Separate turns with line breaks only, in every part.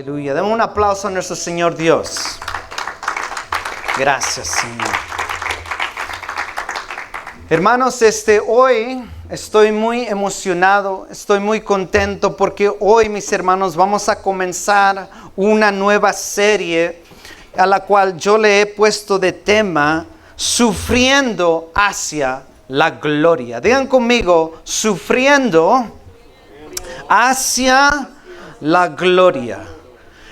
Aleluya. Demos un aplauso a nuestro Señor Dios. Gracias, Señor. Hermanos, hoy estoy muy emocionado, estoy muy contento porque hoy, mis hermanos, vamos a comenzar una nueva serie a la cual yo le he puesto de tema Sufriendo hacia la gloria. Digan conmigo, sufriendo hacia la gloria.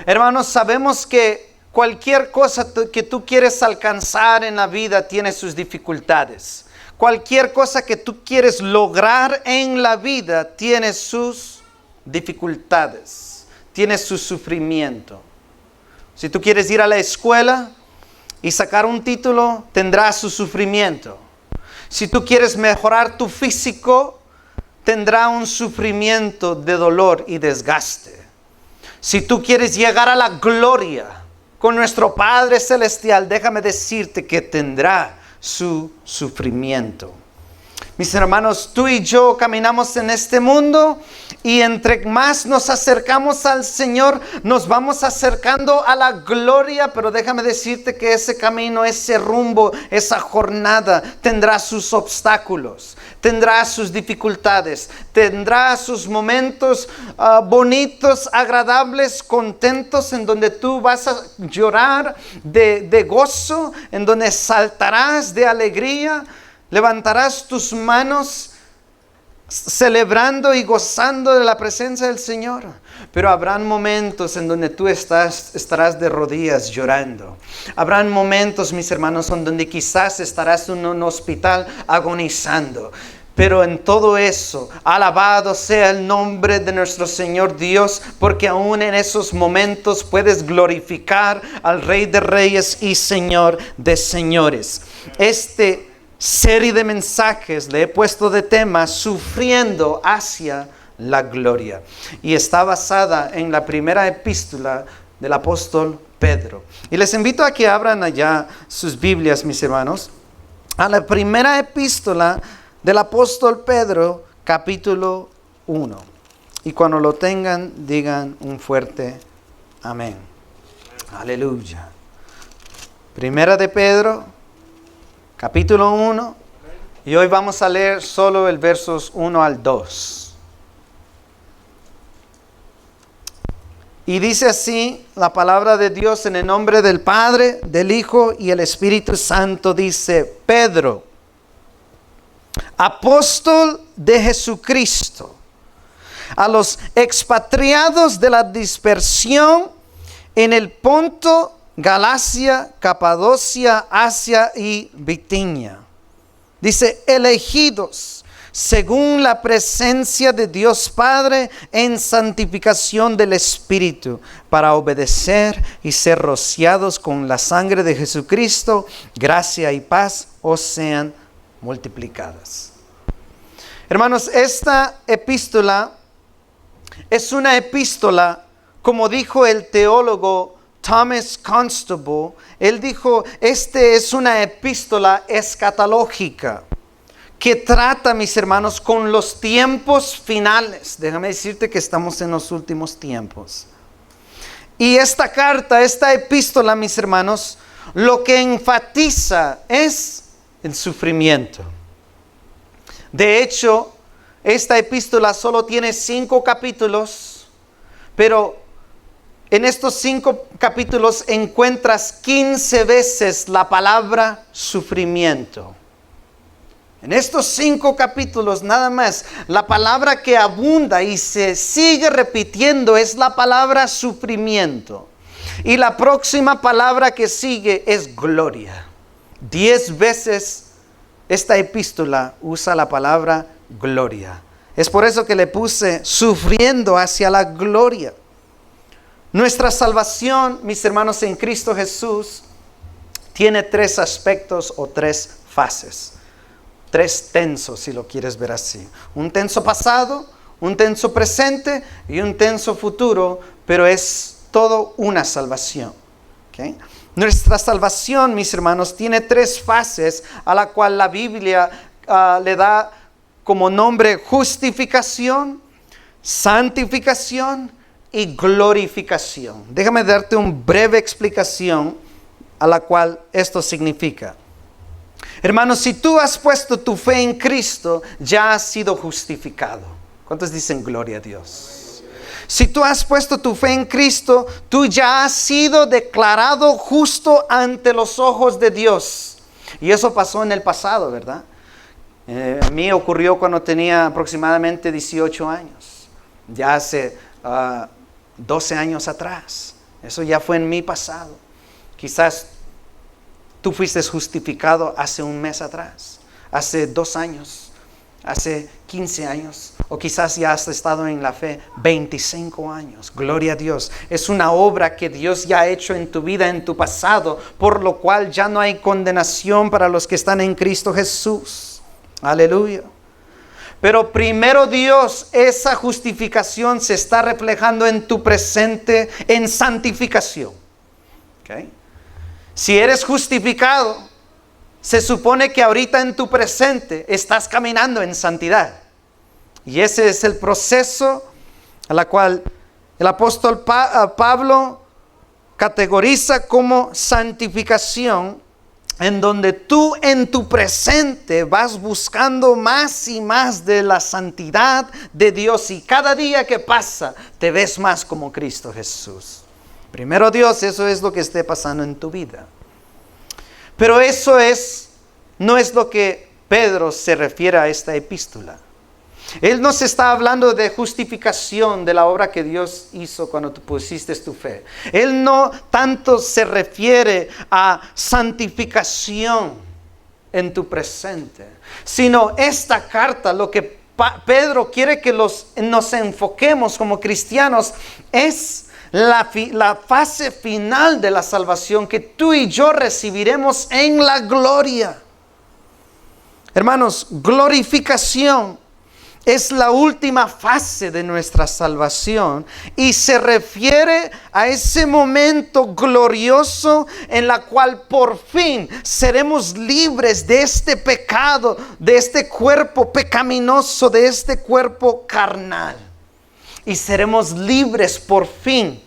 Hermanos, sabemos que cualquier cosa que tú quieres alcanzar en la vida tiene sus dificultades. Cualquier cosa que tú quieres lograr en la vida tiene sus dificultades, tiene su sufrimiento. Si tú quieres ir a la escuela y sacar un título, tendrás su sufrimiento. Si tú quieres mejorar tu físico, tendrá un sufrimiento de dolor y desgaste. Si tú quieres llegar a la gloria con nuestro Padre Celestial, déjame decirte que tendrá su sufrimiento. Mis hermanos, tú y yo caminamos en este mundo y entre más nos acercamos al Señor, nos vamos acercando a la gloria, pero déjame decirte que ese camino, ese rumbo, esa jornada tendrá sus obstáculos, tendrá sus dificultades, tendrá sus momentos bonitos, agradables, contentos, en donde tú vas a llorar de gozo, en donde saltarás de alegría. Levantarás tus manos celebrando y gozando de la presencia del Señor. Pero habrán momentos en donde tú estarás de rodillas llorando. Habrán momentos, mis hermanos, en donde quizás estarás en un hospital agonizando. Pero en todo eso, alabado sea el nombre de nuestro Señor Dios, porque aún en esos momentos puedes glorificar al Rey de Reyes y Señor de Señores. Serie de mensajes le he puesto de tema Sufriendo hacia la gloria, y está basada en la primera epístola del apóstol Pedro. Y les invito a que abran allá sus Biblias, mis hermanos, a la primera epístola del apóstol Pedro, capítulo 1. Y cuando lo tengan, digan un fuerte amén. Aleluya. Primera de Pedro, capítulo 1, y hoy vamos a leer solo el versos 1 al 2. Y dice así la palabra de Dios en el nombre del Padre, del Hijo y el Espíritu Santo. Dice: Pedro, apóstol de Jesucristo, a los expatriados de la dispersión en el Ponto, Galacia, Capadocia, Asia y Bitinia. Dice: elegidos según la presencia de Dios Padre en santificación del Espíritu, para obedecer y ser rociados con la sangre de Jesucristo, gracia y paz os sean multiplicadas. Hermanos, esta epístola es una epístola, como dijo el teólogo Thomas Constable. Él dijo, es una epístola escatológica que trata, mis hermanos, con los tiempos finales. Déjame decirte que estamos en los últimos tiempos. Y esta carta, esta epístola, mis hermanos, lo que enfatiza es el sufrimiento. De hecho, esta epístola solo tiene 5 capítulos, pero en estos 5 capítulos encuentras 15 veces la palabra sufrimiento. En estos 5 capítulos nada más, la palabra que abunda y se sigue repitiendo es la palabra sufrimiento. Y la próxima palabra que sigue es gloria. 10 veces esta epístola usa la palabra gloria. Es por eso que le puse sufriendo hacia la gloria. Nuestra salvación, mis hermanos, en Cristo Jesús, tiene 3 aspectos o 3 fases. 3 tensos, si lo quieres ver así. Un tenso pasado, un tenso presente y un tenso futuro, pero es todo una salvación. ¿Okay? Nuestra salvación, mis hermanos, tiene 3 fases a la cual la Biblia le da como nombre justificación, santificación y glorificación. Déjame darte una breve explicación a la cual esto significa. Hermanos, si tú has puesto tu fe en Cristo, ya has sido justificado. ¿Cuántos dicen gloria a Dios? Si tú has puesto tu fe en Cristo, tú ya has sido declarado justo ante los ojos de Dios. Y eso pasó en el pasado, ¿verdad? A mí ocurrió cuando tenía aproximadamente 18 años. Ya hace 12 años atrás. Eso ya fue en mi pasado. Quizás tú fuiste justificado hace un mes atrás, hace 2 años, hace 15 años, o quizás ya has estado en la fe 25 años. Gloria a Dios. Es una obra que Dios ya ha hecho en tu vida, en tu pasado, por lo cual ya no hay condenación para los que están en Cristo Jesús. Aleluya. Pero primero Dios, esa justificación se está reflejando en tu presente en santificación. ¿Okay? Si eres justificado, se supone que ahorita en tu presente estás caminando en santidad. Y ese es el proceso a la cual el apóstol Pablo categoriza como santificación, en donde tú en tu presente vas buscando más y más de la santidad de Dios, y cada día que pasa te ves más como Cristo Jesús. Primero Dios, eso es lo que esté pasando en tu vida. Pero eso no es lo que Pedro se refiere a esta epístola. Él no se está hablando de justificación de la obra que Dios hizo cuando tú pusiste tu fe. Él no tanto se refiere a santificación en tu presente, sino esta carta, lo que Pedro quiere que nos enfoquemos como cristianos es la fase final de la salvación que tú y yo recibiremos en la gloria. Hermanos, glorificación es la última fase de nuestra salvación y se refiere a ese momento glorioso en la cual por fin seremos libres de este pecado, de este cuerpo pecaminoso, de este cuerpo carnal. Y seremos libres por fin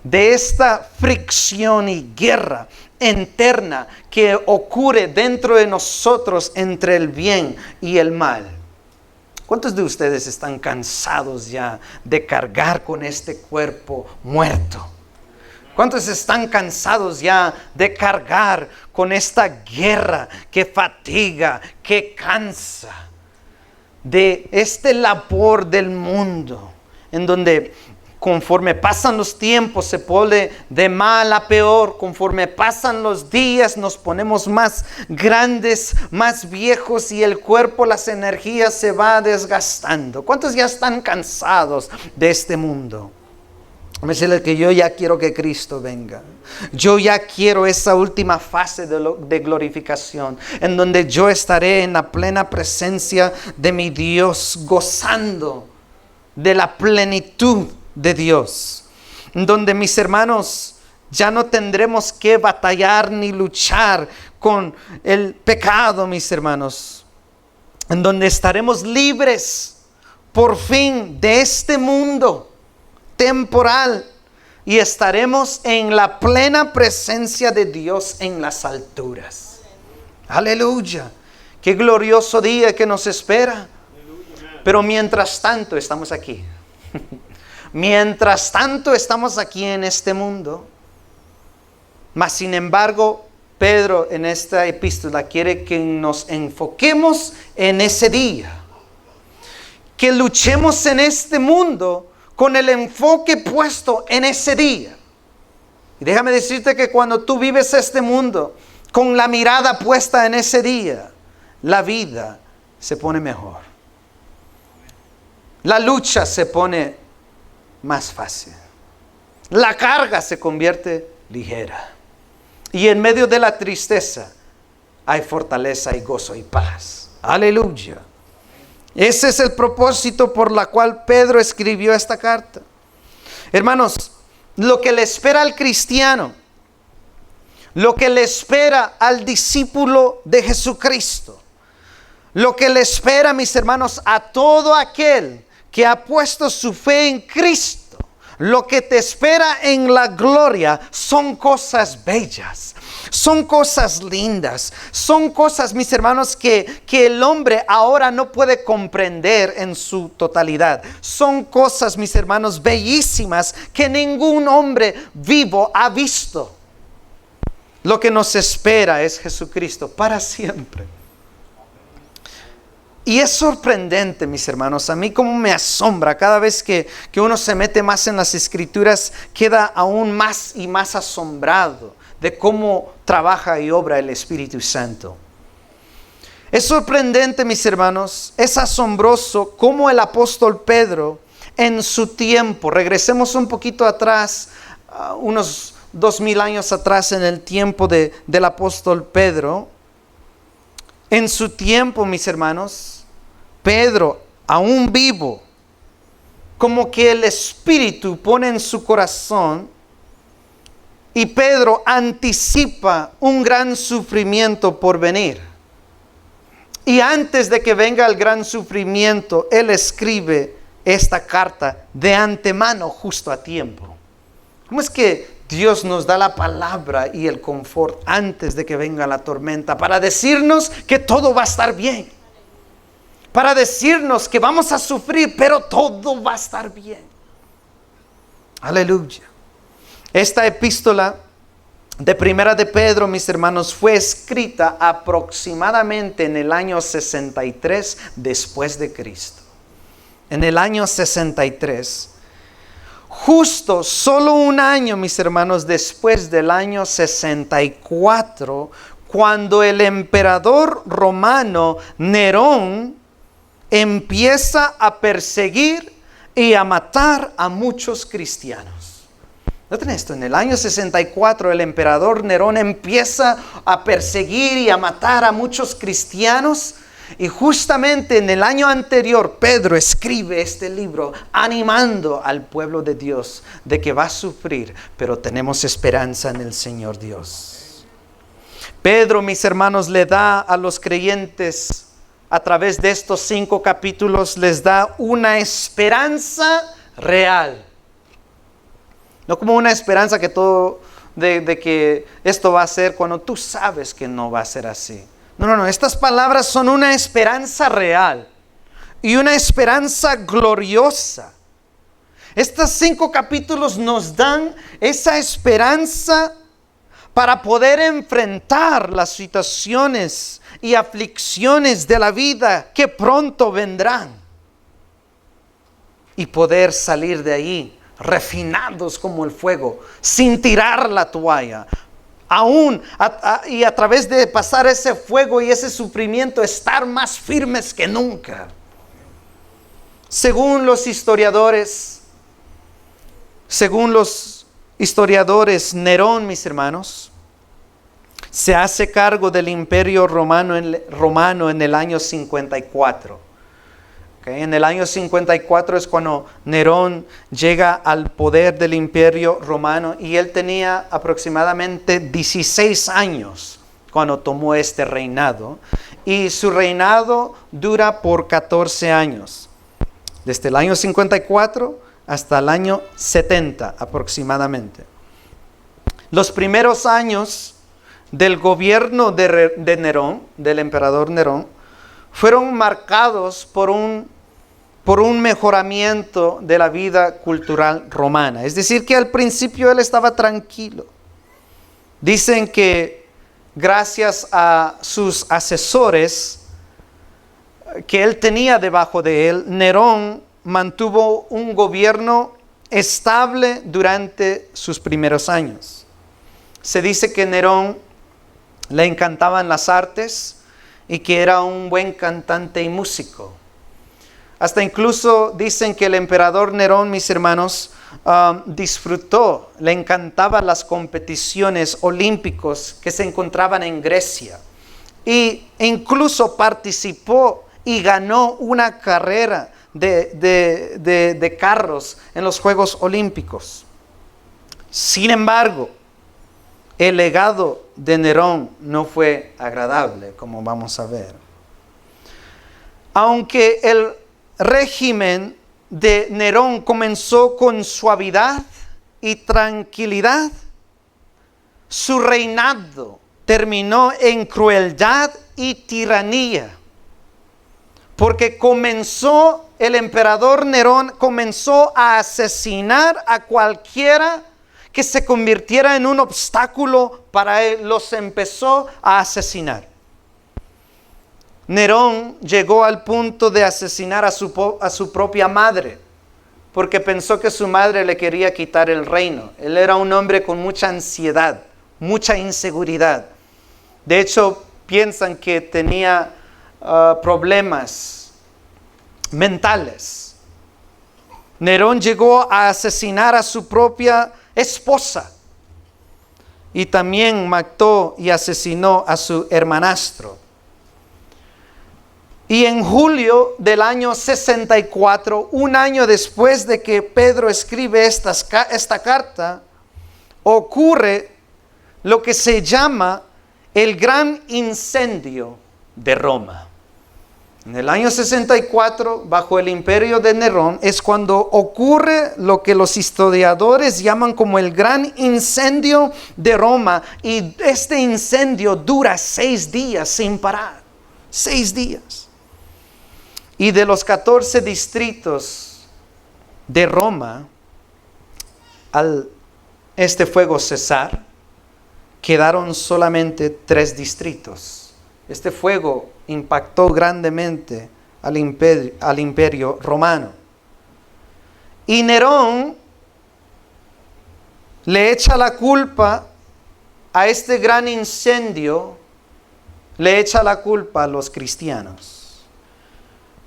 de esta fricción y guerra interna que ocurre dentro de nosotros entre el bien y el mal. ¿Cuántos de ustedes están cansados ya de cargar con este cuerpo muerto? ¿Cuántos están cansados ya de cargar con esta guerra que fatiga, que cansa? De este labor del mundo, en donde conforme pasan los tiempos se pone de mal a peor. Conforme pasan los días nos ponemos más grandes, más viejos, y el cuerpo, las energías se va desgastando. ¿Cuántos ya están cansados de este mundo? Me dice que yo ya quiero que Cristo venga. Yo ya quiero esa última fase de glorificación, en donde yo estaré en la plena presencia de mi Dios, gozando de la plenitud de Dios, donde, mis hermanos, ya no tendremos que batallar ni luchar con el pecado, mis hermanos, en donde estaremos libres por fin de este mundo temporal y estaremos en la plena presencia de Dios en las alturas. Aleluya, qué glorioso día que nos espera. Pero mientras tanto estamos aquí. Mientras tanto estamos aquí en este mundo. Mas sin embargo, Pedro en esta epístola quiere que nos enfoquemos en ese día. Que luchemos en este mundo con el enfoque puesto en ese día. Y déjame decirte que cuando tú vives este mundo con la mirada puesta en ese día, la vida se pone mejor. La lucha se pone más fácil. La carga se convierte ligera. Y en medio de la tristeza hay fortaleza y gozo y paz. Aleluya. Ese es el propósito por la cual Pedro escribió esta carta. Hermanos, lo que le espera al cristiano, lo que le espera al discípulo de Jesucristo, lo que le espera, mis hermanos, a todo aquel que ha puesto su fe en Cristo, lo que te espera en la gloria son cosas bellas, son cosas lindas, son cosas, mis hermanos, que el hombre ahora no puede comprender en su totalidad. Son cosas, mis hermanos, bellísimas que ningún hombre vivo ha visto. Lo que nos espera es Jesucristo para siempre. Y es sorprendente, mis hermanos, a mí como me asombra cada vez que uno se mete más en las Escrituras, queda aún más y más asombrado de cómo trabaja y obra el Espíritu Santo. Es sorprendente, mis hermanos, es asombroso cómo el apóstol Pedro en su tiempo, regresemos un poquito atrás, unos 2000 años atrás en el tiempo del apóstol Pedro, en su tiempo, mis hermanos, Pedro, aún vivo, como que el Espíritu pone en su corazón y Pedro anticipa un gran sufrimiento por venir. Y antes de que venga el gran sufrimiento, él escribe esta carta de antemano, justo a tiempo. ¿Cómo es que Dios nos da la palabra y el confort antes de que venga la tormenta para decirnos que todo va a estar bien? Para decirnos que vamos a sufrir, pero todo va a estar bien. Aleluya. Esta epístola de Primera de Pedro, mis hermanos, fue escrita aproximadamente en el año 63 después de Cristo. En el año 63. Justo solo un año, mis hermanos, después del año 64, cuando el emperador romano Nerón empieza a perseguir y a matar a muchos cristianos. Noten esto, en el año 64 el emperador Nerón empieza a perseguir y a matar a muchos cristianos. Y justamente en el año anterior Pedro escribe este libro animando al pueblo de Dios de que va a sufrir, pero tenemos esperanza en el Señor Dios. Pedro, mis hermanos, le da a los creyentes a través de estos 5 capítulos, les da una esperanza real. No como una esperanza que todo de que esto va a ser cuando tú sabes que no va a ser así. No. Estas palabras son una esperanza real y una esperanza gloriosa. Estos 5 capítulos nos dan esa esperanza para poder enfrentar las situaciones y aflicciones de la vida que pronto vendrán y poder salir de ahí refinados como el fuego, sin tirar la toalla, aún y a través de pasar ese fuego y ese sufrimiento, estar más firmes que nunca. Según los historiadores, Nerón, mis hermanos, se hace cargo del imperio romano en el año 54. En el año 54 es cuando Nerón llega al poder del imperio romano y él tenía aproximadamente 16 años cuando tomó este reinado. Y su reinado dura por 14 años. Desde el año 54 hasta el año 70 aproximadamente. Los primeros años del gobierno de Nerón, del emperador Nerón, fueron marcados por un mejoramiento de la vida cultural romana. Es decir, que al principio él estaba tranquilo. Dicen que gracias a sus asesores que él tenía debajo de él, Nerón mantuvo un gobierno estable durante sus primeros años. Se dice que Nerón le encantaban las artes y que era un buen cantante y músico. Hasta incluso dicen que el emperador Nerón, mis hermanos, disfrutó, le encantaban las competiciones olímpicas que se encontraban en Grecia. E incluso participó y ganó una carrera de carros en los Juegos Olímpicos. Sin embargo, el legado de Nerón no fue agradable, como vamos a ver. Aunque el régimen de Nerón comenzó con suavidad y tranquilidad, su reinado terminó en crueldad y tiranía. Porque el emperador Nerón comenzó a asesinar a cualquiera que se convirtiera en un obstáculo para él. Los empezó a asesinar. Nerón llegó al punto de asesinar a su propia madre, porque pensó que su madre le quería quitar el reino. Él era un hombre con mucha ansiedad, mucha inseguridad. De hecho, piensan que tenía problemas mentales. Nerón llegó a asesinar a su propia esposa y también mató y asesinó a su hermanastro. Y en julio del año 64, un año después de que Pedro escribe esta carta, ocurre lo que se llama el gran incendio de Roma. En el año 64, bajo el imperio de Nerón, es cuando ocurre lo que los historiadores llaman como el gran incendio de Roma. Y este incendio dura 6 días sin parar. 6 días. Y de los 14 distritos de Roma, al este fuego cesar, quedaron solamente 3 distritos. Este fuego impactó grandemente al imperio romano. Y Nerón le echa la culpa a este gran incendio, le echa la culpa a los cristianos.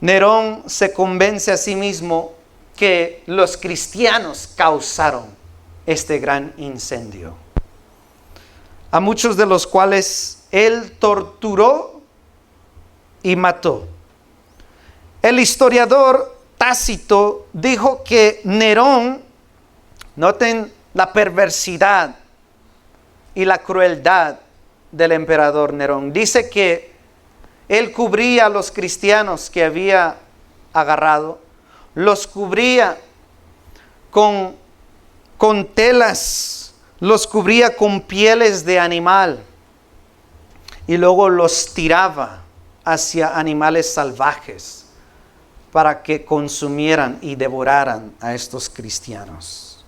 Nerón se convence a sí mismo que los cristianos causaron este gran incendio, a muchos de los cuales él torturó y mató. El historiador Tácito dijo que Nerón, noten la perversidad y la crueldad del emperador Nerón, dice que él cubría a los cristianos que había agarrado, los cubría con telas, los cubría con pieles de animal y luego los tiraba hacia animales salvajes para que consumieran y devoraran a estos cristianos.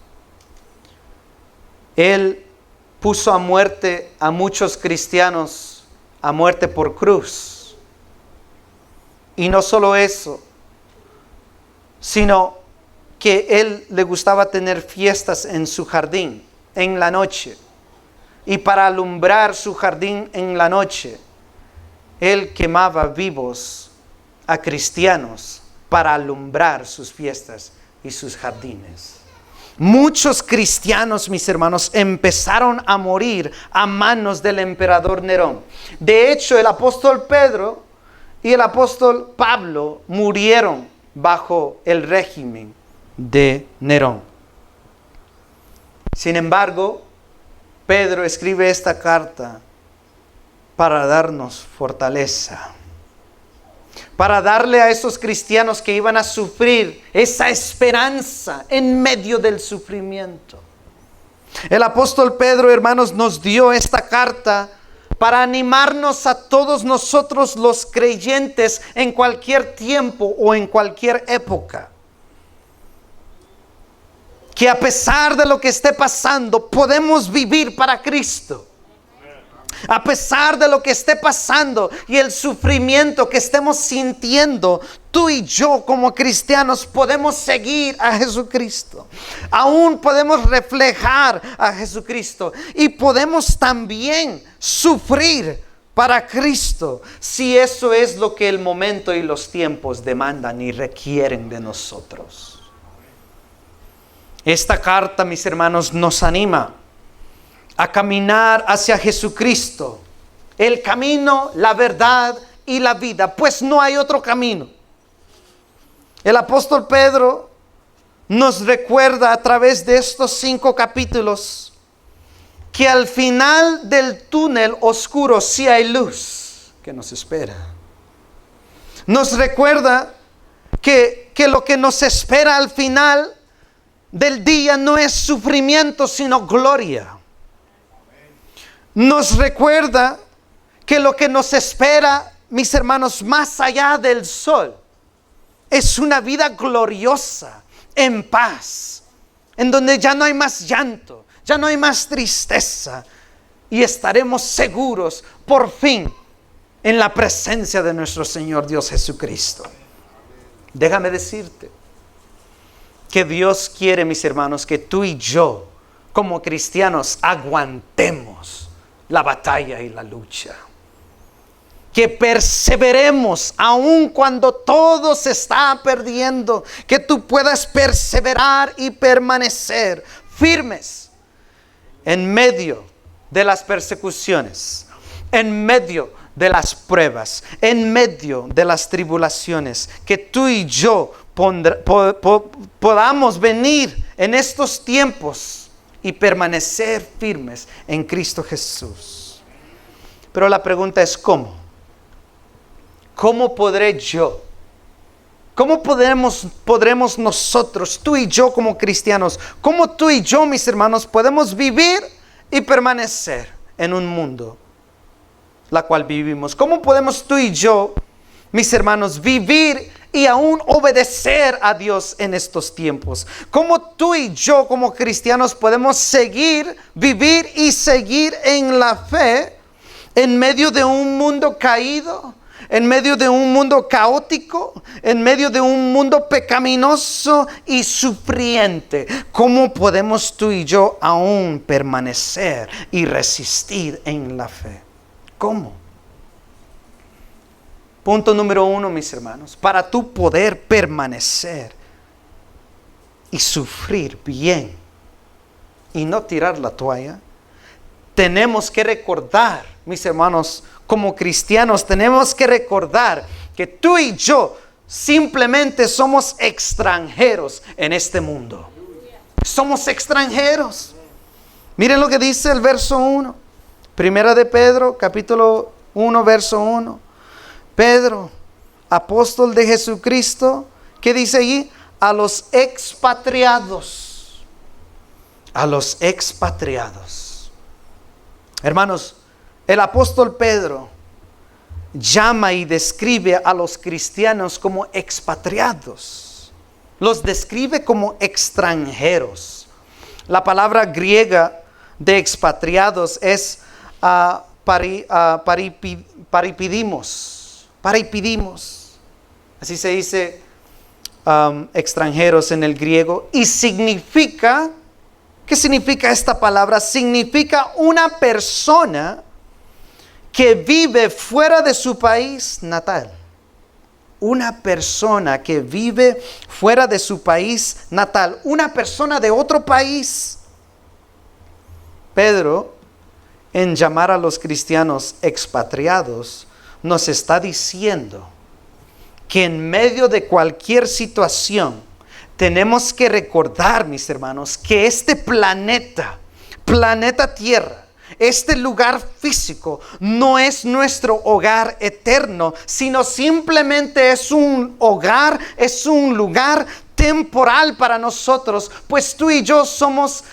Él puso a muerte a muchos cristianos, a muerte por cruz. Y no solo eso, sino que él le gustaba tener fiestas en su jardín en la noche. Y para alumbrar su jardín en la noche, él quemaba vivos a cristianos para alumbrar sus fiestas y sus jardines. Muchos cristianos, mis hermanos, empezaron a morir a manos del emperador Nerón. De hecho, el apóstol Pedro y el apóstol Pablo murieron bajo el régimen de Nerón. Sin embargo, Pedro escribe esta carta para darnos fortaleza, para darle a esos cristianos que iban a sufrir esa esperanza en medio del sufrimiento. El apóstol Pedro, hermanos, nos dio esta carta para animarnos a todos nosotros los creyentes en cualquier tiempo o en cualquier época. Que a pesar de lo que esté pasando, podemos vivir para Cristo. A pesar de lo que esté pasando y el sufrimiento que estemos sintiendo, tú y yo como cristianos podemos seguir a Jesucristo. Aún podemos reflejar a Jesucristo y podemos también sufrir para Cristo, si eso es lo que el momento y los tiempos demandan y requieren de nosotros. Esta carta, mis hermanos, nos anima a caminar hacia Jesucristo, el camino, la verdad y la vida, pues no hay otro camino. El apóstol Pedro nos recuerda a través de estos 5 capítulos que al final del túnel oscuro sí hay luz que nos espera. Nos recuerda que lo que nos espera al final del día no es sufrimiento, sino gloria. Nos recuerda que lo que nos espera, mis hermanos, más allá del sol, es una vida gloriosa, en paz, en donde ya no hay más llanto, ya no hay más tristeza, y estaremos seguros por fin en la presencia de nuestro Señor Dios Jesucristo. Déjame decirte que Dios quiere, mis hermanos, que tú y yo, como cristianos, aguantemos la batalla y la lucha. Que perseveremos aun cuando todo se está perdiendo. Que tú puedas perseverar y permanecer firmes en medio de las persecuciones, en medio de las pruebas, en medio de las tribulaciones. Que tú y yo podamos venir en estos tiempos y permanecer firmes en Cristo Jesús. Pero la pregunta es ¿cómo? ¿Cómo podré yo? ¿Cómo podremos nosotros, tú y yo como cristianos, cómo tú y yo, mis hermanos, podemos vivir y permanecer en un mundo la cual vivimos? ¿Cómo podemos tú y yo, mis hermanos, vivir y aún obedecer a Dios en estos tiempos? ¿Cómo tú y yo como cristianos podemos vivir y seguir en la fe en medio de un mundo caído, en medio de un mundo caótico, en medio de un mundo pecaminoso y sufriente? ¿Cómo podemos tú y yo aún permanecer y resistir en la fe? ¿Cómo? Punto número 1, mis hermanos, para tú poder permanecer y sufrir bien y no tirar la toalla, tenemos que recordar, mis hermanos, como cristianos, tenemos que recordar que tú y yo simplemente somos extranjeros en este mundo. Somos extranjeros. Miren lo que dice el verso 1. Primera de Pedro, capítulo 1, verso 1. Pedro, apóstol de Jesucristo, ¿qué dice allí? A los expatriados. A los expatriados. Hermanos, el apóstol Pedro llama y describe a los cristianos como expatriados. Los describe como extranjeros. La palabra griega de expatriados es paripidimos. Así se dice extranjeros en el griego. Y significa, ¿qué significa esta palabra? Significa una persona que vive fuera de su país natal. Una persona que vive fuera de su país natal. Una persona de otro país. Pedro, en llamar a los cristianos expatriados, nos está diciendo que en medio de cualquier situación tenemos que recordar, mis hermanos, que este planeta Tierra, este lugar físico, no es nuestro hogar eterno, sino simplemente es un hogar, es un lugar temporal para nosotros, pues tú y yo somos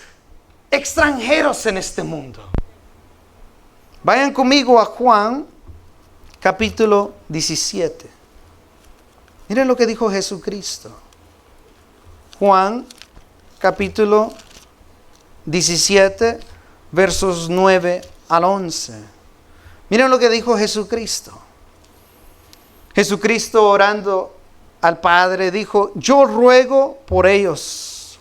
extranjeros en este mundo. Vayan conmigo a Juan, capítulo 17. Miren lo que dijo Jesucristo. Juan, capítulo 17, versos 9 al 11. Miren lo que dijo Jesucristo. Jesucristo, orando al Padre, dijo: yo ruego por ellos,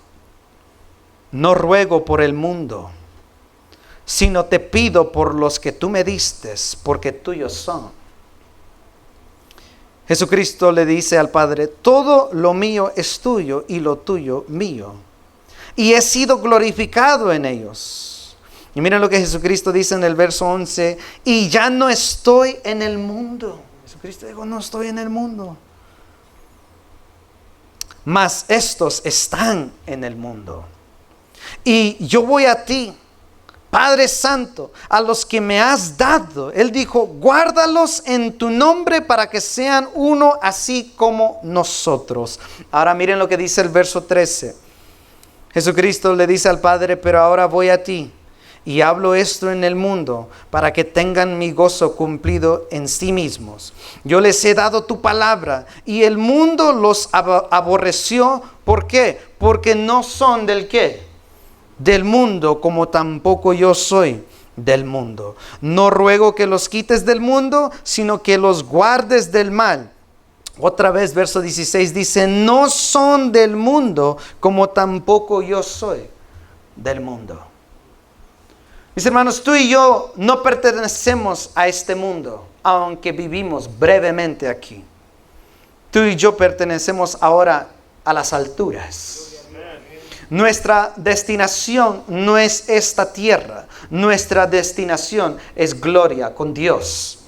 no ruego por el mundo, sino te pido por los que tú me diste, porque tuyos son. Jesucristo le dice al Padre: todo lo mío es tuyo y lo tuyo mío, y he sido glorificado en ellos. Y miren lo que Jesucristo dice en el verso 11: y ya no estoy en el mundo. Jesucristo dijo: no estoy en el mundo, mas estos están en el mundo, y yo voy a ti, Padre Santo, a los que me has dado, Él dijo, guárdalos en tu nombre para que sean uno así como nosotros. Ahora miren lo que dice el verso 13. Jesucristo le dice al Padre, pero ahora voy a ti y hablo esto en el mundo para que tengan mi gozo cumplido en sí mismos. Yo les he dado tu palabra y el mundo los aborreció. ¿Por qué? Porque no son del ¿qué? Del mundo, como tampoco yo soy del mundo. No ruego que los quites del mundo, sino que los guardes del mal. Otra vez, verso 16 dice, no son del mundo, como tampoco yo soy del mundo. Mis hermanos, tú y yo no pertenecemos a este mundo, aunque vivimos brevemente aquí. Tú y yo pertenecemos ahora a las alturas. Nuestra destinación no es esta tierra. Nuestra destinación es gloria con Dios.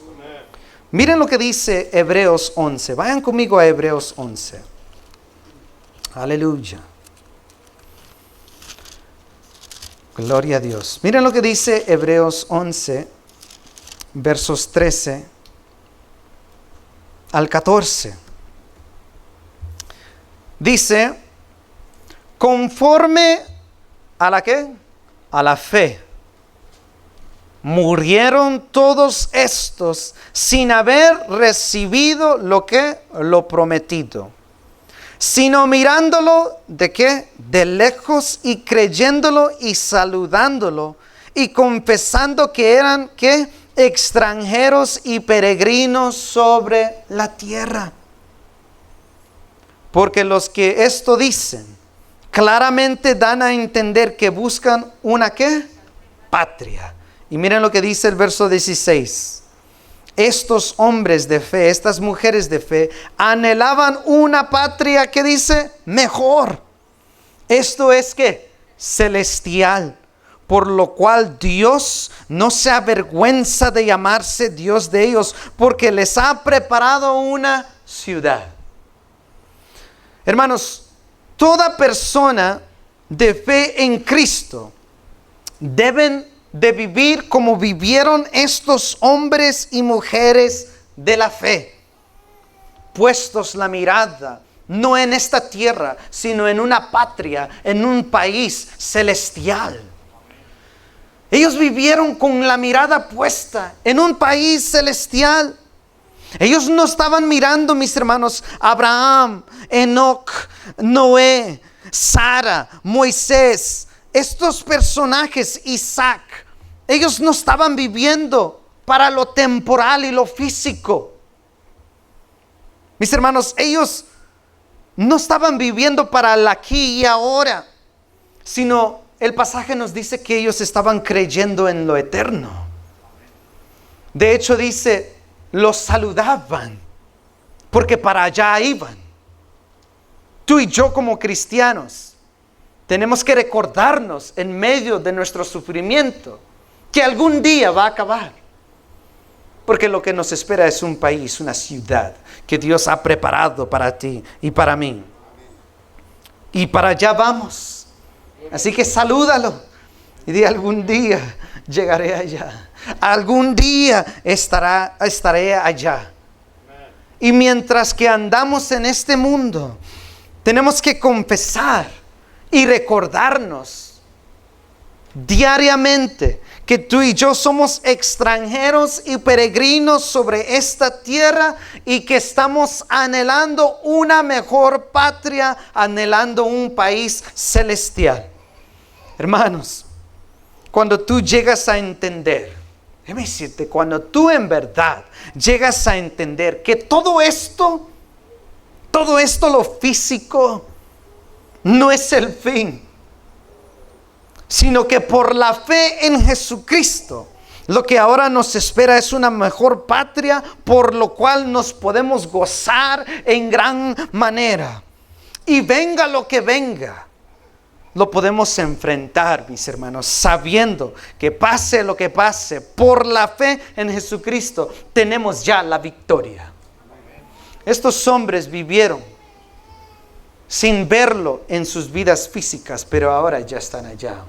Miren lo que dice Hebreos 11. Vayan conmigo a Hebreos 11. Aleluya. Gloria a Dios. Miren lo que dice Hebreos 11, versos 13 al 14. Dice, conforme a la ¿qué? A la fe. Murieron todos estos sin haber recibido lo prometido, sino mirándolo ¿de qué? De lejos y creyéndolo y saludándolo y confesando que eran ¿qué? Extranjeros y peregrinos sobre la tierra. Porque los que esto dicen claramente dan a entender que buscan una ¿qué? Patria. Y miren lo que dice el verso 16. Estos hombres de fe, estas mujeres de fe, anhelaban una patria que dice mejor. Esto es que celestial, por lo cual Dios no se avergüenza de llamarse Dios de ellos, porque les ha preparado una ciudad. Hermanos, toda persona de fe en Cristo deben de vivir como vivieron estos hombres y mujeres de la fe, puestos la mirada no en esta tierra, sino en una patria, en un país celestial. Ellos vivieron con la mirada puesta en un país celestial. Ellos no estaban mirando, mis hermanos, Abraham, Enoc, Noé, Sara, Moisés, estos personajes, Isaac. Ellos no estaban viviendo para lo temporal y lo físico. Mis hermanos, ellos no estaban viviendo para el aquí y ahora, sino el pasaje nos dice que ellos estaban creyendo en lo eterno. De hecho dice, los saludaban, porque para allá iban. Tú y yo como cristianos tenemos que recordarnos en medio de nuestro sufrimiento que algún día va a acabar. Porque lo que nos espera es un país, una ciudad que Dios ha preparado para ti y para mí. Y para allá vamos. Así que salúdalo y di, algún día llegaré allá. Algún día estaré allá. Y mientras que andamos en este mundo, tenemos que confesar y recordarnos diariamente que tú y yo somos extranjeros y peregrinos sobre esta tierra y que estamos anhelando una mejor patria, anhelando un país celestial. Hermanos, cuando tú llegas a entender, déjame decirte, cuando tú en verdad llegas a entender que todo esto lo físico no es el fin, sino que por la fe en Jesucristo, lo que ahora nos espera es una mejor patria, por lo cual nos podemos gozar en gran manera. Y venga lo que venga, lo podemos enfrentar, mis hermanos, sabiendo que pase lo que pase, por la fe en Jesucristo, tenemos ya la victoria. Estos hombres vivieron sin verlo en sus vidas físicas, pero ahora ya están allá.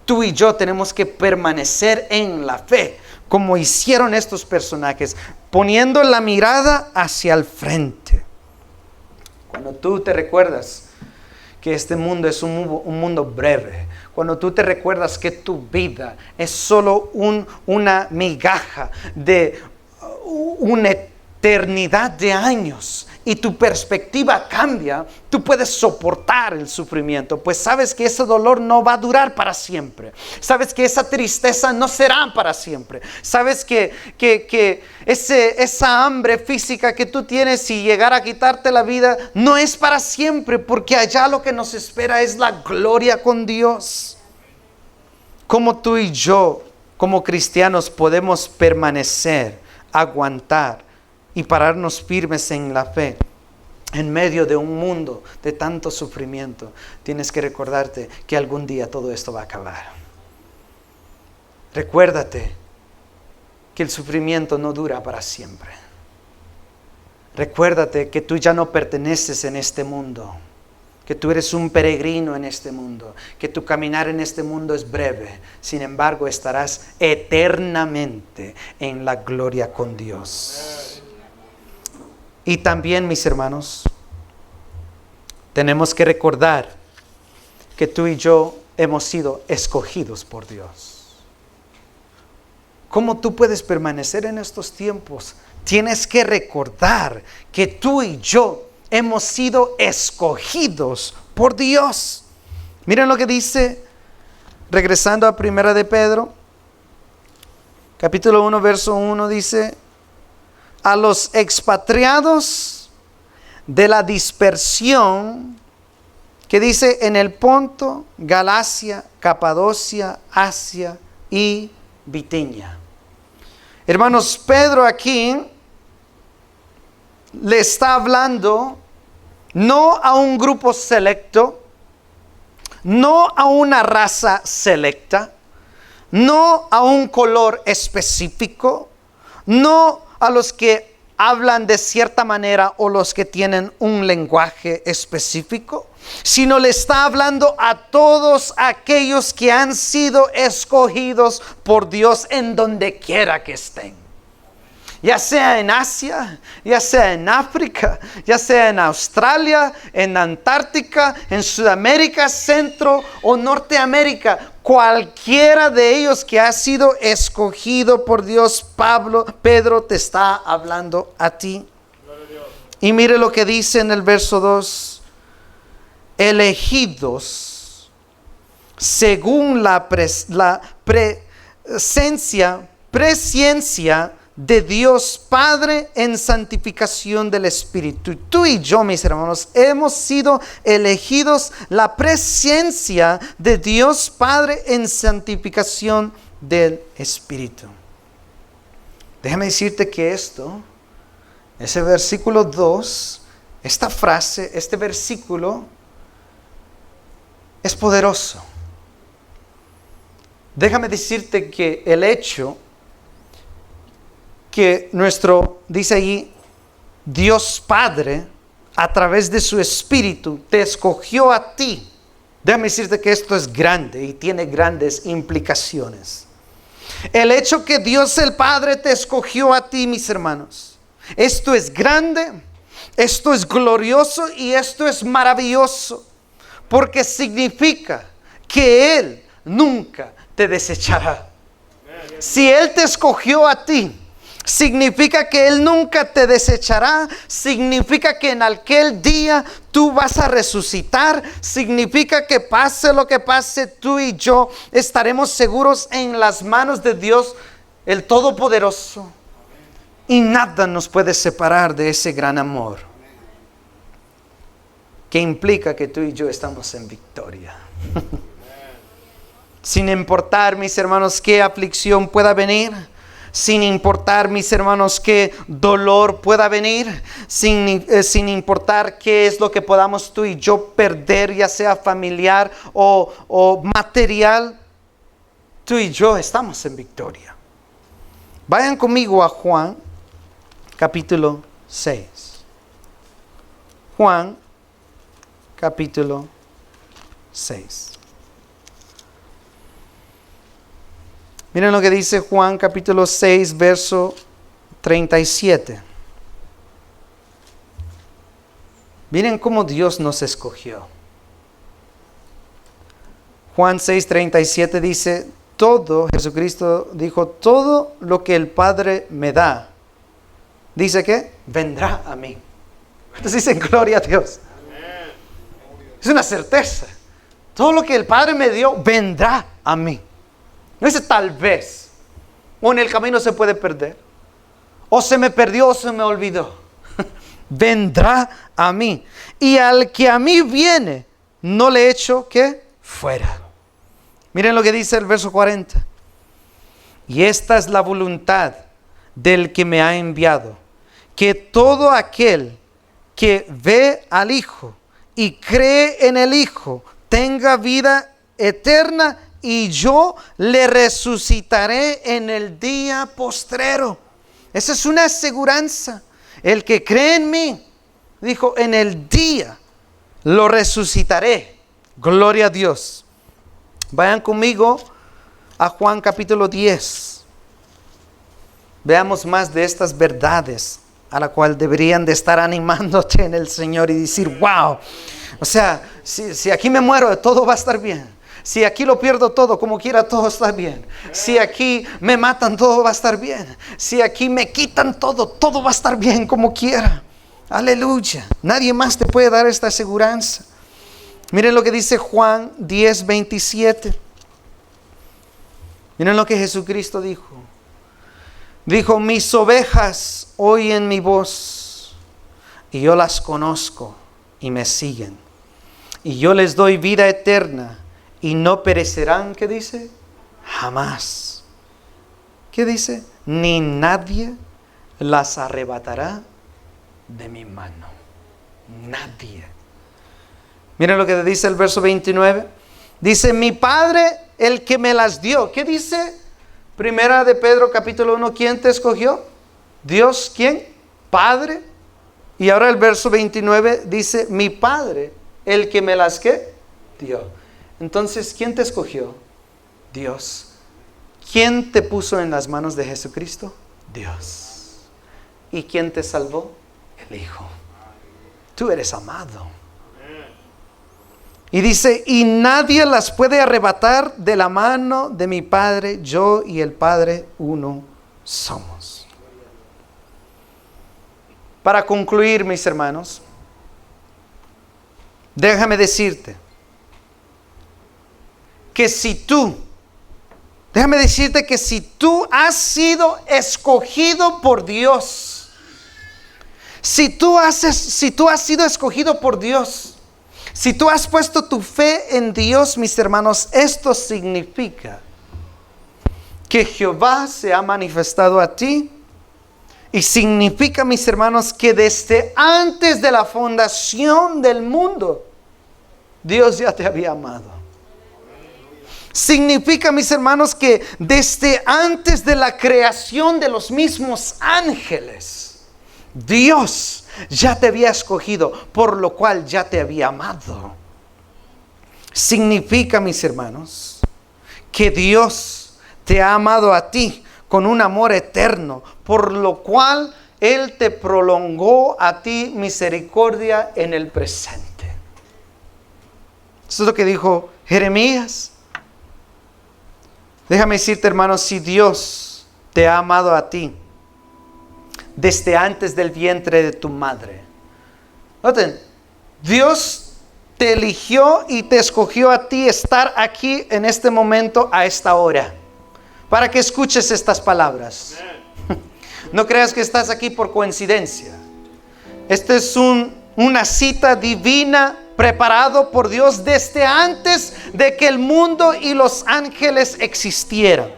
tú y yo tenemos que permanecer en la fe, como hicieron estos personajes, poniendo la mirada hacia el frente. Cuando tú te recuerdas que este mundo es un mundo breve, cuando tú te recuerdas que tu vida es solo una migaja de una eternidad de años, y tu perspectiva cambia, tú puedes soportar el sufrimiento, pues sabes que ese dolor no va a durar para siempre. Sabes que esa tristeza no será para siempre. Sabes que esa hambre física que tú tienes, si llegara a quitarte la vida, no es para siempre, porque allá lo que nos espera es la gloria con Dios. Como tú y yo, como cristianos, podemos permanecer, aguantar y pararnos firmes en la fe en medio de un mundo de tanto sufrimiento. Tienes que recordarte que algún día todo esto va a acabar. Recuérdate que el sufrimiento no dura para siempre. Recuérdate que tú ya no perteneces en este mundo, que tú eres un peregrino en este mundo, que tu caminar en este mundo es breve. Sin embargo, estarás eternamente en la gloria con Dios. Y también, mis hermanos, tenemos que recordar que tú y yo hemos sido escogidos por Dios. ¿Cómo tú puedes permanecer en estos tiempos? Tienes que recordar que tú y yo hemos sido escogidos por Dios. Miren lo que dice, regresando a Primera de Pedro, capítulo 1, verso 1, dice: a los expatriados de la dispersión, que dice en el Ponto, Galacia, Capadocia, Asia y Bitinia. Hermanos, Pedro aquí le está hablando no a un grupo selecto, no a una raza selecta, no a un color específico, no a los que hablan de cierta manera o los que tienen un lenguaje específico, sino le está hablando a todos aquellos que han sido escogidos por Dios en donde quiera que estén. Ya sea en Asia, ya sea en África, ya sea en Australia, en Antártica, en Sudamérica, Centro o Norteamérica, cualquiera de ellos que ha sido escogido por Dios, Pedro te está hablando a ti. Y mire lo que dice en el verso 2: elegidos según la presciencia de Dios Padre en santificación del Espíritu. Tú y yo, mis hermanos, hemos sido elegidos la presciencia de Dios Padre en santificación del Espíritu. Déjame decirte que ese versículo 2, esta frase, este versículo es poderoso. Déjame decirte que el hecho que dice allí, Dios Padre, a través de su Espíritu, te escogió a ti. Déjame decirte que esto es grande y tiene grandes implicaciones. El hecho que Dios el Padre te escogió a ti, mis hermanos, esto es grande, esto es glorioso y esto es maravilloso, porque significa que Él nunca te desechará. Si Él te escogió a ti, significa que Él nunca te desechará. Significa que en aquel día tú vas a resucitar. Significa que pase lo que pase, tú y yo estaremos seguros en las manos de Dios, el Todopoderoso. Y nada nos puede separar de ese gran amor, que implica que tú y yo estamos en victoria. Sin importar, mis hermanos, qué aflicción pueda venir, sin importar, mis hermanos, qué dolor pueda venir, sin importar qué es lo que podamos tú y yo perder, ya sea familiar o material, tú y yo estamos en victoria. Vayan conmigo a Juan, capítulo 6. Juan, capítulo 6. Miren lo que dice Juan capítulo 6, verso 37. Miren cómo Dios nos escogió. Juan 6, 37 dice, Jesucristo dijo, todo lo que el Padre me da, dice que vendrá a mí. Entonces dicen, gloria a Dios. Es una certeza. Todo lo que el Padre me dio, vendrá a mí. No dice tal vez. O en el camino se puede perder. O se me perdió o se me olvidó. Vendrá a mí. Y al que a mí viene, no le echo, ¿qué? Fuera. Miren lo que dice el verso 40. Y esta es la voluntad del que me ha enviado, que todo aquel que ve al Hijo y cree en el Hijo tenga vida eterna, y yo le resucitaré en el día postrero. Esa es una aseguranza. El que cree en mí, dijo, en el día lo resucitaré. Gloria a Dios. Vayan conmigo a Juan capítulo 10. Veamos más de estas verdades a la cual deberían de estar animándote en el Señor y decir, wow, o sea, si aquí me muero, todo va a estar bien. Si aquí lo pierdo todo, como quiera, todo está bien. Si aquí me matan, todo va a estar bien. Si aquí me quitan todo, todo va a estar bien, como quiera. Aleluya. Nadie más te puede dar esta aseguranza. Miren lo que dice Juan 10, 27. Miren lo que Jesucristo dijo. Dijo, mis ovejas oyen mi voz, y yo las conozco y me siguen. Y yo les doy vida eterna, y no perecerán, ¿qué dice? Jamás. ¿Qué dice? Ni nadie las arrebatará de mi mano. Nadie. Miren lo que dice el verso 29. Dice, mi Padre, el que me las dio. ¿Qué dice? Primera de Pedro capítulo 1. ¿Quién te escogió? Dios, ¿quién? Padre. Y ahora el verso 29 dice, mi Padre, el que me las, ¿qué? Dio. Entonces, ¿quién te escogió? Dios. ¿Quién te puso en las manos de Jesucristo? Dios. ¿Y quién te salvó? El Hijo. Tú eres amado. Y dice, y nadie las puede arrebatar de la mano de mi Padre. Yo y el Padre uno somos. Para concluir, mis hermanos, déjame decirte que si tú has sido escogido por Dios, si tú has sido escogido por Dios, si tú has puesto tu fe en Dios, mis hermanos, esto significa que Jehová se ha manifestado a ti. Y significa, mis hermanos, que desde antes de la fundación del mundo, Dios ya te había amado. Significa, mis hermanos, que desde antes de la creación de los mismos ángeles, Dios ya te había escogido, por lo cual ya te había amado. Significa, mis hermanos, que Dios te ha amado a ti con un amor eterno, por lo cual Él te prolongó a ti misericordia en el presente. Eso es lo que dijo Jeremías. Déjame decirte, hermanos, si Dios te ha amado a ti desde antes del vientre de tu madre. Noten, Dios te eligió y te escogió a ti estar aquí en este momento, a esta hora, para que escuches estas palabras. No creas que estás aquí por coincidencia. Esta es una cita divina preparado por Dios desde antes de que el mundo y los ángeles existieran.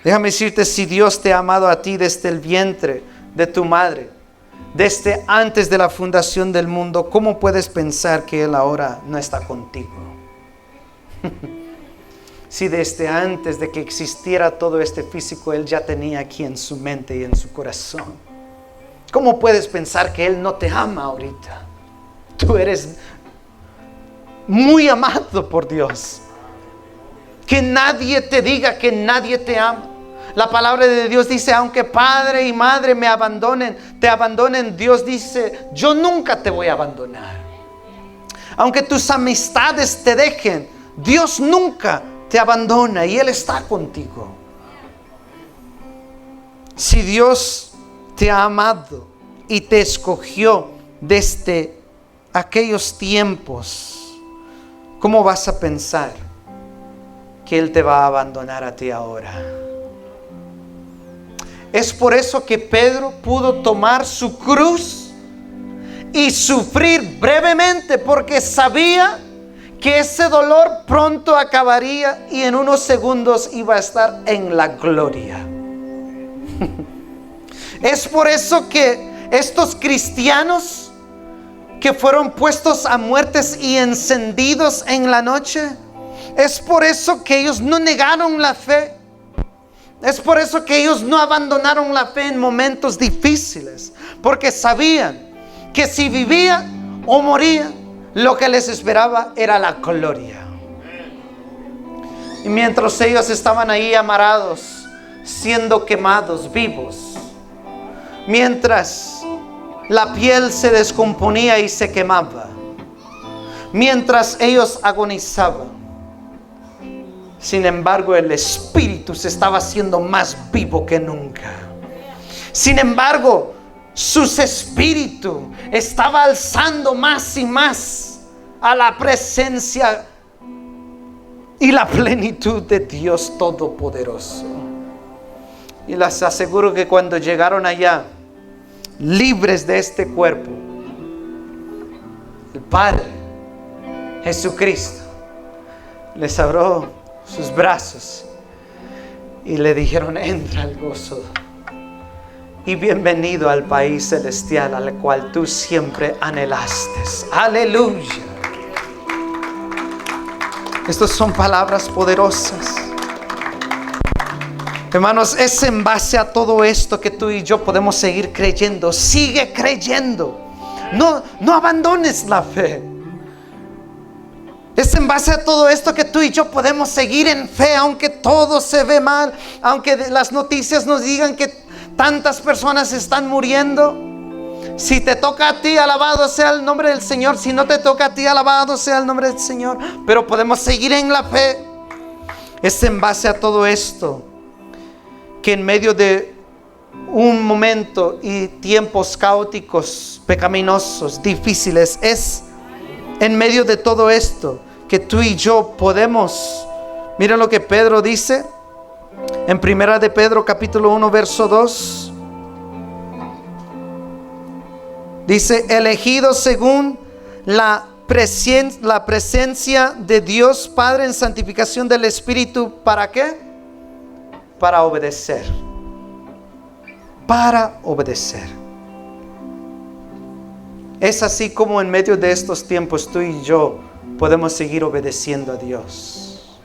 Déjame decirte, si Dios te ha amado a ti desde el vientre de tu madre, desde antes de la fundación del mundo, ¿cómo puedes pensar que Él ahora no está contigo? Si desde antes de que existiera todo este físico, Él ya tenía aquí en su mente y en su corazón, ¿cómo puedes pensar que Él no te ama ahorita? Tú eres muy amado por Dios. Que nadie te diga que nadie te ama. La palabra de Dios dice, aunque padre y madre me abandonen, te abandonen, Dios dice, yo nunca te voy a abandonar. Aunque tus amistades te dejen, Dios nunca te abandona y Él está contigo. Si Dios te ha amado y te escogió desde aquellos tiempos, ¿cómo vas a pensar que Él te va a abandonar a ti ahora? Es por eso que Pedro pudo tomar su cruz y sufrir brevemente, porque sabía que ese dolor pronto acabaría y en unos segundos iba a estar en la gloria. Es por eso que estos cristianos que fueron puestos a muertes y encendidos en la noche, es por eso que ellos no negaron la fe. Es por eso que ellos no abandonaron la fe en momentos difíciles, porque sabían que si vivían o morían, lo que les esperaba era la gloria. Y mientras ellos estaban ahí amarrados, siendo quemados vivos, mientras la piel se descomponía y se quemaba, mientras ellos agonizaban, sin embargo, el Espíritu se estaba haciendo más vivo que nunca. Sin embargo, su espíritu estaba alzando más y más a la presencia y la plenitud de Dios Todopoderoso. Y les aseguro que cuando llegaron allá, libres de este cuerpo, el Padre Jesucristo les abrió sus brazos y le dijeron, entra al gozo y bienvenido al país celestial al cual tú siempre anhelaste. Aleluya. Estas son palabras poderosas. Hermanos, es en base a todo esto que tú y yo podemos seguir creyendo. Sigue creyendo. No abandones la fe. Es en base a todo esto que tú y yo podemos seguir en fe, aunque todo se ve mal, aunque las noticias nos digan que tantas personas están muriendo. Si te toca a ti, alabado sea el nombre del Señor. Si no te toca a ti, alabado sea el nombre del Señor. Pero podemos seguir en la fe. Es en base a todo esto que en medio de un momento y tiempos caóticos, pecaminosos, difíciles, es en medio de todo esto que tú y yo podemos. Miren lo que Pedro dice en primera de Pedro capítulo 1 verso 2. Dice, elegidos según la presencia de Dios Padre en santificación del Espíritu. ¿Para qué? Para obedecer. Para obedecer. Es así como en medio de estos tiempos tú y yo podemos seguir obedeciendo a Dios,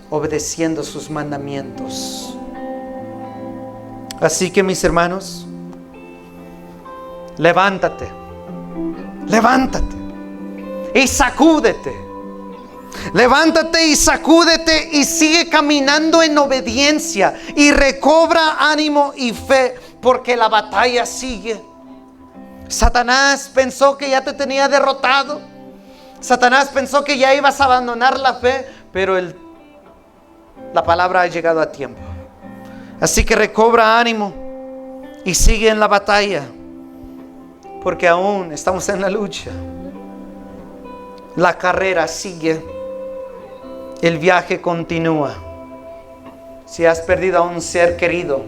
obedeciendo sus mandamientos. Así que, mis hermanos, levántate y sacúdete. Levántate y sacúdete y sigue caminando en obediencia y recobra ánimo y fe, porque la batalla sigue. Satanás pensó que ya te tenía derrotado. Satanás pensó que ya ibas a abandonar la fe, pero la palabra ha llegado a tiempo. Así que recobra ánimo y sigue en la batalla, porque aún estamos en la lucha. La carrera sigue, el viaje continúa. Si has perdido a un ser querido,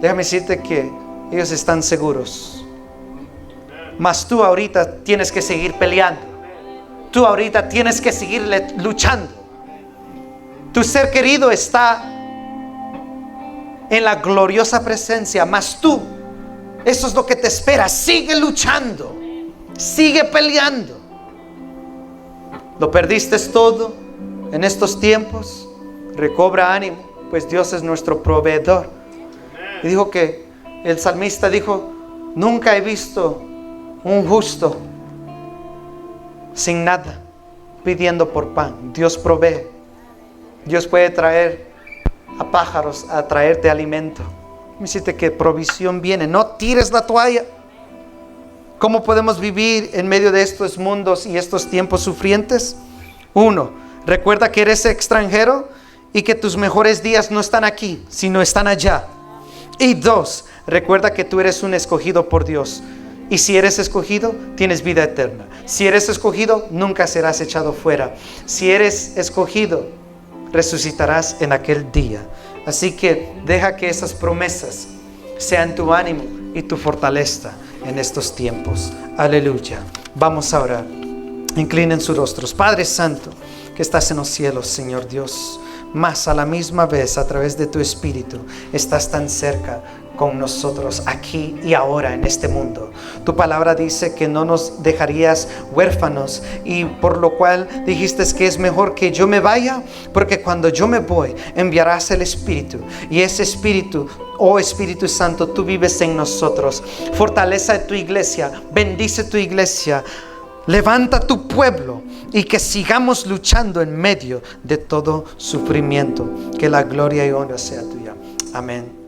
déjame decirte que ellos están seguros. Mas tú ahorita tienes que seguir peleando. Tú ahorita tienes que seguir luchando. Tu ser querido está en la gloriosa presencia, mas tú, eso es lo que te espera. Sigue luchando, sigue peleando. Lo perdiste todo en estos tiempos. Recobra ánimo, pues Dios es nuestro proveedor. Y dijo que el salmista dijo, nunca he visto un justo sin nada. pidiendo por pan. Dios provee. Dios puede traer a pájaros a traerte alimento. Decirte que provisión viene. No tires la toalla. ¿Cómo podemos vivir en medio de estos mundos y estos tiempos sufrientes? 1, recuerda que eres extranjero y que tus mejores días no están aquí, sino están allá. Y 2, recuerda que tú eres un escogido por Dios. Y si eres escogido, tienes vida eterna. Si eres escogido, nunca serás echado fuera. Si eres escogido, resucitarás en aquel día. Así que deja que esas promesas sean tu ánimo y tu fortaleza en estos tiempos. Aleluya. Vamos a orar. Inclinen sus rostros. Padre Santo, que estás en los cielos, Señor Dios, más a la misma vez, a través de tu Espíritu, estás tan cerca con nosotros aquí y ahora en este mundo. Tu palabra dice que no nos dejarías huérfanos, y por lo cual dijiste que es mejor que yo me vaya, porque cuando yo me voy enviarás el Espíritu, y ese Espíritu, oh Espíritu Santo, tú vives en nosotros. Fortaleza tu iglesia, bendice tu iglesia, levanta tu pueblo y que sigamos luchando en medio de todo sufrimiento. Que la gloria y honra sea tuya. Amén.